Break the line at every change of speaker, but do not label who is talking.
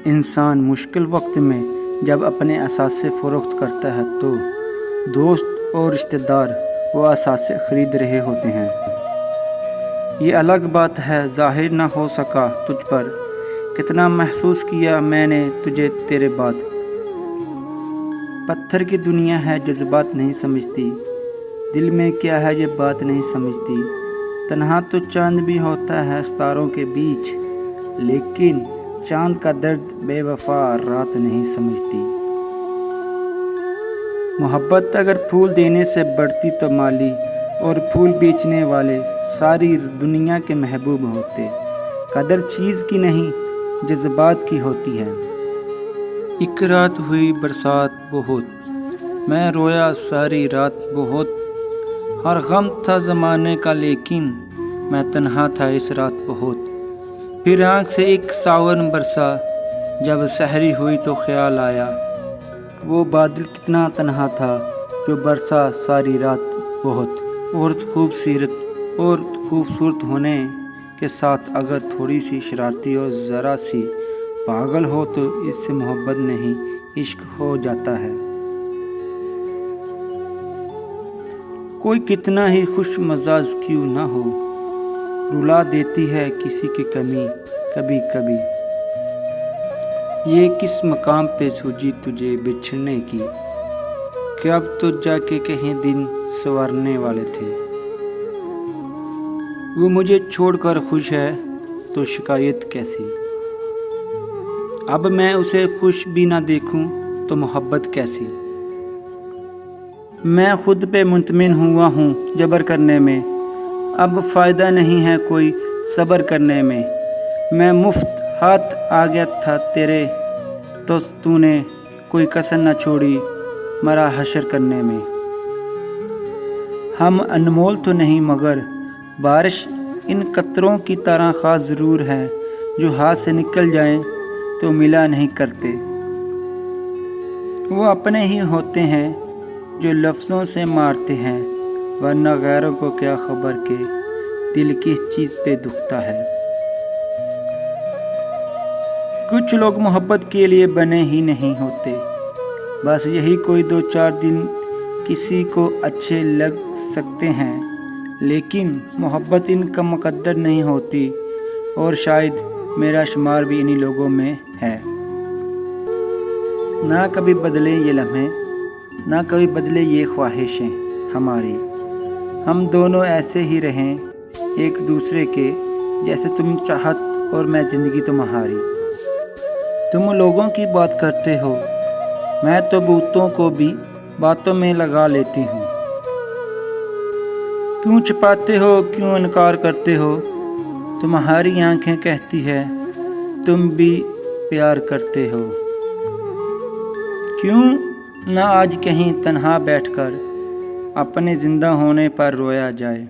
انسان مشکل وقت میں جب اپنے اثاثے فروخت کرتا ہے تو دوست اور رشتہ دار وہ اثاثے خرید رہے ہوتے ہیں۔ یہ الگ بات ہے ظاہر نہ ہو سکا تجھ پر، کتنا محسوس کیا میں نے تجھے تیرے بعد۔ پتھر کی دنیا ہے جذبات نہیں سمجھتی، دل میں کیا ہے یہ بات نہیں سمجھتی۔ تنہا تو چاند بھی ہوتا ہے ستاروں کے بیچ، لیکن چاند کا درد بے وفا رات نہیں سمجھتی۔ محبت اگر پھول دینے سے بڑھتی تو مالی اور پھول بیچنے والے ساری دنیا کے محبوب ہوتے۔ قدر چیز کی نہیں جذبات کی ہوتی ہے۔ ایک رات ہوئی برسات بہت، میں رویا ساری رات بہت، ہر غم تھا زمانے کا لیکن میں تنہا تھا اس رات بہت۔ پھر آنکھ سے ایک ساون برسا، جب سحری ہوئی تو خیال آیا، وہ بادل کتنا تنہا تھا جو برسا ساری رات بہت۔ اور خوبصورت ہونے کے ساتھ اگر تھوڑی سی شرارتی اور ذرا سی پاگل ہو تو اس سے محبت نہیں عشق ہو جاتا ہے۔ کوئی کتنا ہی خوش مزاج کیوں نہ ہو، رلا دیتی ہے کسی کی کمی کبھی کبھی۔ یہ کس مقام پہ سوجی تجھے بچھڑنے کی، کہ اب تو جا کے کہیں دن سنورنے والے تھے۔ وہ مجھے چھوڑ کر خوش ہے تو شکایت کیسی، اب میں اسے خوش بھی نہ دیکھوں تو محبت کیسی۔ میں خود پہ مطمئن ہوا ہوں جبر کرنے میں، اب فائدہ نہیں ہے کوئی صبر کرنے میں۔ میں مفت ہاتھ آ گیا تھا تیرے تو نے کوئی کسر نہ چھوڑی مرا حشر کرنے میں۔ ہم انمول تو نہیں مگر بارش ان قطروں کی طرح خاص ضرور ہے، جو ہاتھ سے نکل جائیں تو ملا نہیں کرتے۔ وہ اپنے ہی ہوتے ہیں جو لفظوں سے مارتے ہیں، ورنہ غیروں کو کیا خبر کہ دل کس چیز پہ دکھتا ہے۔ کچھ لوگ محبت کے لیے بنے ہی نہیں ہوتے، بس یہی کوئی دو چار دن کسی کو اچھے لگ سکتے ہیں، لیکن محبت ان کا مقدر نہیں ہوتی، اور شاید میرا شمار بھی انہی لوگوں میں ہے۔ نہ کبھی بدلے یہ لمحے، نہ کبھی بدلے یہ خواہشیں ہماری، ہم دونوں ایسے ہی رہیں ایک دوسرے کے، جیسے تم چاہت اور میں زندگی تمہاری۔ تم لوگوں کی بات کرتے ہو، میں تو بوتوں کو بھی باتوں میں لگا لیتی ہوں۔ کیوں چھپاتے ہو، کیوں انکار کرتے ہو، تمہاری آنکھیں کہتی ہے تم بھی پیار کرتے ہو۔ کیوں نہ آج کہیں تنہا بیٹھ کر اپنے زندہ ہونے پر رویا جائے۔